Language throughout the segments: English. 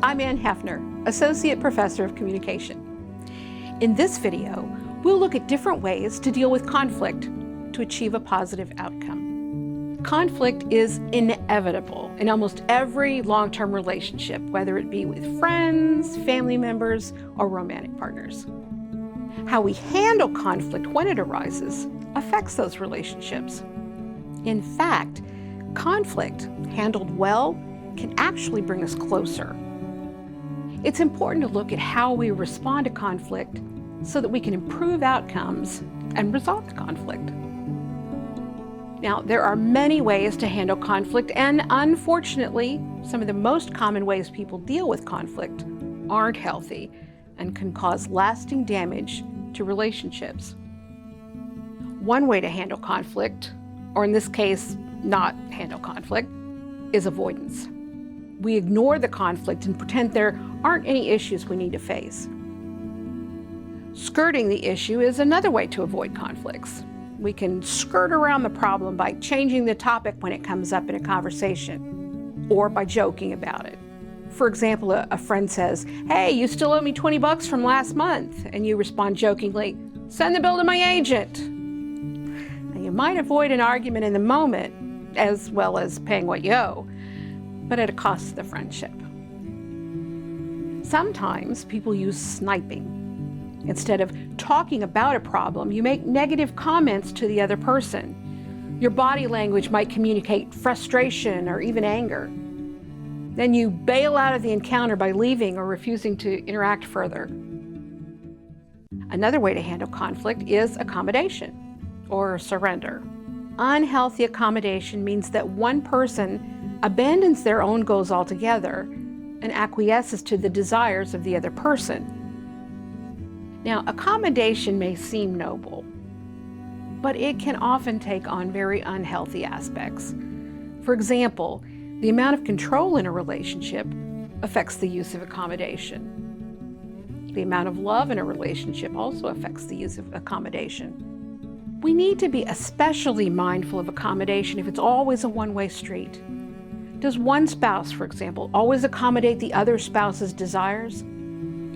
I'm Ann Hefner, Associate Professor of Communication. In this video, we'll look at different ways to deal with conflict to achieve a positive outcome. Conflict is inevitable in almost every long-term relationship, whether it be with friends, family members, or romantic partners. How we handle conflict when it arises affects those relationships. In fact, conflict handled well can actually bring us closer. It's important to look at how we respond to conflict so that we can improve outcomes and resolve the conflict. Now, there are many ways to handle conflict, and unfortunately, some of the most common ways people deal with conflict aren't healthy and can cause lasting damage to relationships. One way to handle conflict, or in this case, not handle conflict, is avoidance. We ignore the conflict and pretend there aren't any issues we need to face. Skirting the issue is another way to avoid conflicts. We can skirt around the problem by changing the topic when it comes up in a conversation, or by joking about it. For example, a friend says, "Hey, you still owe me $20 from last month," and you respond jokingly, "Send the bill to my agent." Now, you might avoid an argument in the moment, as well as paying what you owe, but at a cost to the friendship. Sometimes people use sniping. Instead of talking about a problem, you make negative comments to the other person. Your body language might communicate frustration or even anger. Then you bail out of the encounter by leaving or refusing to interact further. Another way to handle conflict is accommodation or surrender. Unhealthy accommodation means that one person abandons their own goals altogether and acquiesces to the desires of the other person. Now, accommodation may seem noble, but it can often take on very unhealthy aspects. For example, the amount of control in a relationship affects the use of accommodation. The amount of love in a relationship also affects the use of accommodation. We need to be especially mindful of accommodation if it's always a one-way street. Does one spouse, for example, always accommodate the other spouse's desires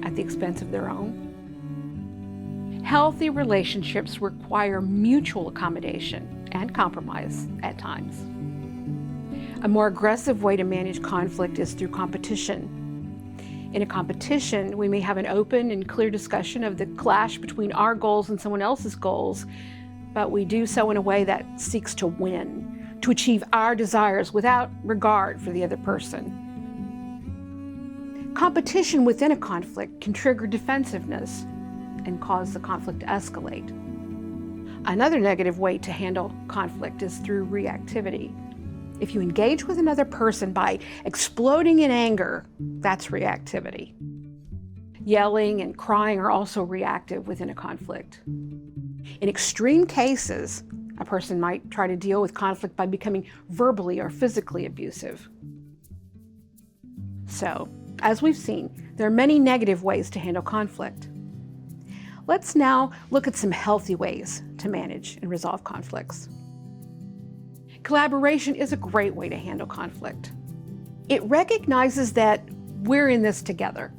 at the expense of their own? Healthy relationships require mutual accommodation and compromise at times. A more aggressive way to manage conflict is through competition. In a competition, we may have an open and clear discussion of the clash between our goals and someone else's goals, but we do so in a way that seeks to win, to achieve our desires without regard for the other person. Competition within a conflict can trigger defensiveness and cause the conflict to escalate. Another negative way to handle conflict is through reactivity. If you engage with another person by exploding in anger, that's reactivity. Yelling and crying are also reactive within a conflict. In extreme cases, a person might try to deal with conflict by becoming verbally or physically abusive. So, as we've seen, there are many negative ways to handle conflict. Let's now look at some healthy ways to manage and resolve conflicts. Collaboration is a great way to handle conflict. It recognizes that we're in this together,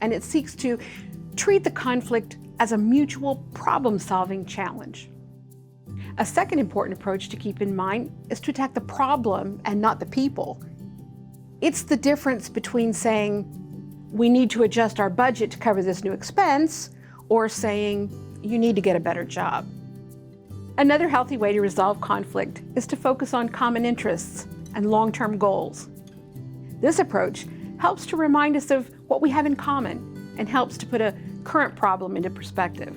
and it seeks to treat the conflict as a mutual problem-solving challenge. A second important approach to keep in mind is to attack the problem and not the people. It's the difference between saying, "We need to adjust our budget to cover this new expense," or saying, "You need to get a better job." Another healthy way to resolve conflict is to focus on common interests and long-term goals. This approach helps to remind us of what we have in common and helps to put a current problem into perspective.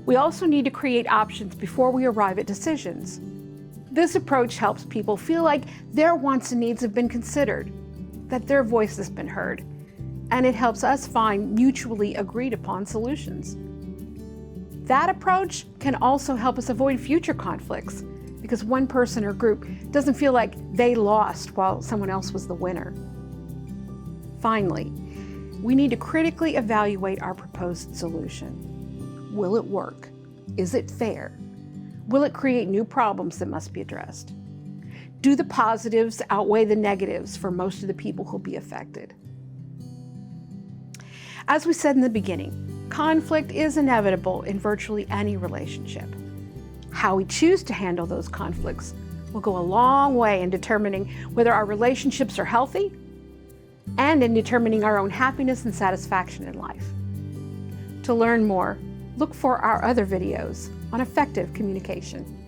We also need to create options before we arrive at decisions. This approach helps people feel like their wants and needs have been considered, that their voice has been heard, and it helps us find mutually agreed upon solutions. That approach can also help us avoid future conflicts because one person or group doesn't feel like they lost while someone else was the winner. Finally, we need to critically evaluate our proposed solution. Will it work? Is it fair? Will it create new problems that must be addressed? Do the positives outweigh the negatives for most of the people who'll be affected? As we said in the beginning, conflict is inevitable in virtually any relationship. How we choose to handle those conflicts will go a long way in determining whether our relationships are healthy and in determining our own happiness and satisfaction in life. To learn more, look for our other videos on effective communication.